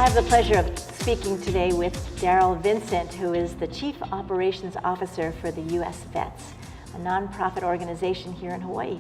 have the pleasure of speaking today with Darryl Vincent, who is the Chief Operations Officer for the U.S. Vets, a nonprofit organization here in Hawaii.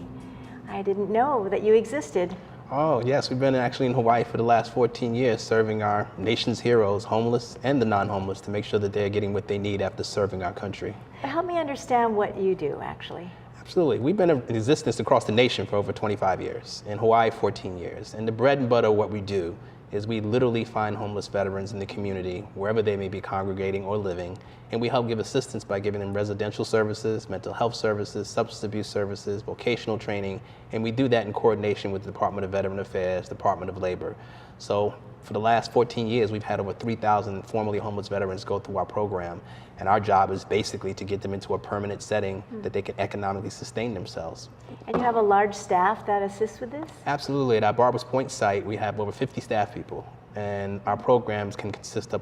I didn't know that you existed. Oh, yes. We've been actually in Hawaii for the last 14 years serving our nation's heroes, homeless and the non-homeless, to make sure that they're getting what they need after serving our country. Help me understand what you do, actually. Absolutely. We've been in existence across the nation for over 25 years, in Hawaii 14 years. And the bread and butter of what we do is we literally find homeless veterans in the community, wherever they may be congregating or living, and we help give assistance by giving them residential services, mental health services, substance abuse services, vocational training, and we do that in coordination with the Department of Veteran Affairs, Department of Labor. So for the last 14 years, we've had over 3,000 formerly homeless veterans go through our program, and our job is basically to get them into a permanent setting that they can economically sustain themselves. And you have a large staff that assists with this? Absolutely. At our Barbers Point site, we have over 50 staff people, and our programs can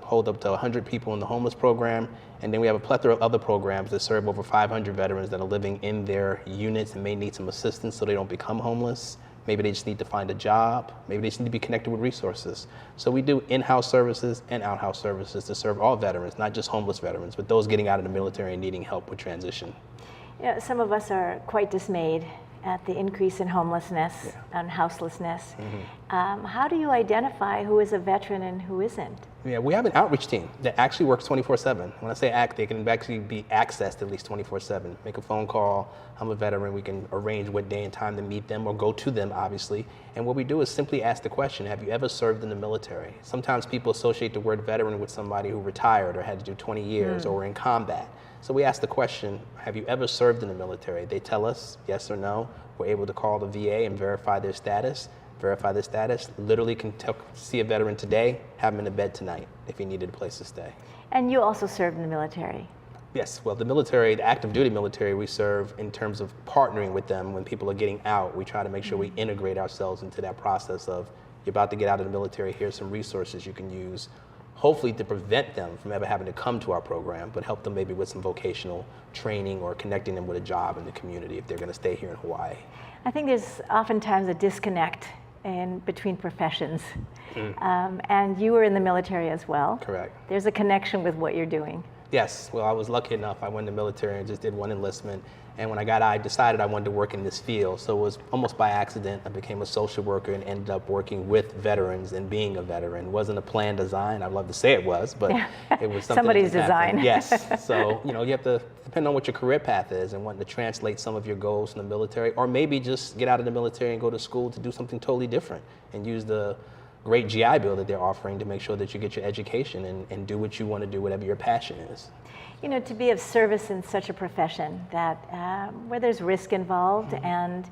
hold up to 100 people in the homeless program, and then we have a plethora of other programs that serve over 500 veterans that are living in their units and may need some assistance so they don't become homeless. Maybe they just need to find a job. Maybe they just need to be connected with resources. So we do in-house services and out-house services to serve all veterans, not just homeless veterans, but those getting out of the military and needing help with transition. Yeah, some of us are quite dismayed at the increase in homelessness and houselessness. How do you identify who is a veteran and who isn't? Yeah, we have an outreach team that actually works 24/7. When I say act, they can actually be accessed at least 24/7. Make a phone call, I'm a veteran, we can arrange what day and time to meet them or go to them, obviously. And what we do is simply ask the question, have you ever served in the military? Sometimes people associate the word veteran with somebody who retired or had to do 20 years or were in combat. So we ask the question, have you ever served in the military? They tell us yes or no. We're able to call the VA and verify their status. Literally can see a veteran today, have him in a bed tonight if he needed a place to stay. And you also served in the military? Yes, well, the military, the active duty military, we serve in terms of partnering with them when people are getting out. We try to make sure we integrate ourselves into that process of, you're about to get out of the military, here's some resources you can use, hopefully to prevent them from ever having to come to our program, but help them maybe with some vocational training or connecting them with a job in the community if they're going to stay here in Hawaii. I think there's oftentimes a disconnect between professions. And you were in the military as well. Correct. There's a connection with what you're doing. Yes, well, I was lucky enough. I went in the military and just did one enlistment. And when I got out, I decided I wanted to work in this field. So it was almost by accident. I became a social worker and ended up working with veterans and being a veteran. It wasn't a planned design. I'd love to say it was, but it was something somebody's that happened. design. Yes. So, you have to depend on what your career path is and wanting to translate some of your goals in the military, or maybe just get out of the military and go to school to do something totally different and use the great GI Bill that they're offering to make sure that you get your education and do what you want to do, whatever your passion is. To be of service in such a profession that where there's risk involved and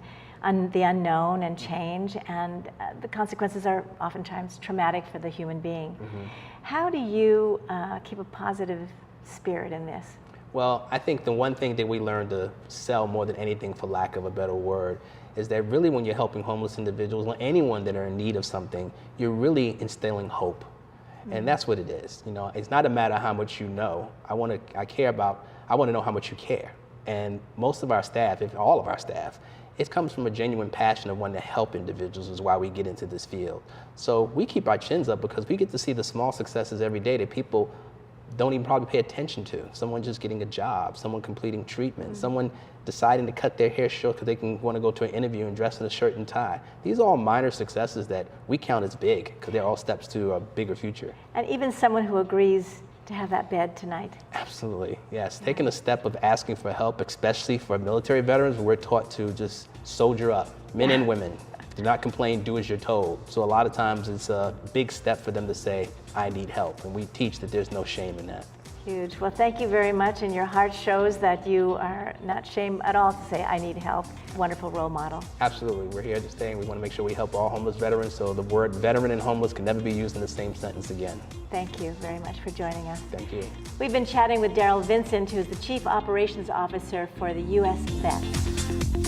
the unknown and change, and the consequences are oftentimes traumatic for the human being. How do you keep a positive spirit in this? Well, I think the one thing that we learned to sell more than anything, for lack of a better word, is that really when you're helping homeless individuals or anyone that are in need of something, you're really instilling hope. And that's what it is. It's not a matter of how much you know. I want to know how much you care. And most of our staff, if all of our staff, it comes from a genuine passion of wanting to help individuals, is why we get into this field. So we keep our chins up because we get to see the small successes every day that people don't even probably pay attention to. Someone just getting a job, someone completing treatment, someone deciding to cut their hair short because they want to go to an interview and dress in a shirt and tie. These are all minor successes that we count as big because they're all steps to a bigger future. And even someone who agrees to have that bed tonight. Absolutely, yes. Taking a step of asking for help, especially for military veterans, we're taught to just soldier up, men and women. Do not complain, do as you're told. So a lot of times it's a big step for them to say, I need help. And we teach that there's no shame in that. Huge. Well, thank you very much. And your heart shows that you are not ashamed at all to say, I need help. Wonderful role model. Absolutely. We're here to stay, and we want to make sure we help all homeless veterans, so the word veteran and homeless can never be used in the same sentence again. Thank you very much for joining us. Thank you. We've been chatting with Darryl Vincent, who is the Chief Operations Officer for the U.S. Vets.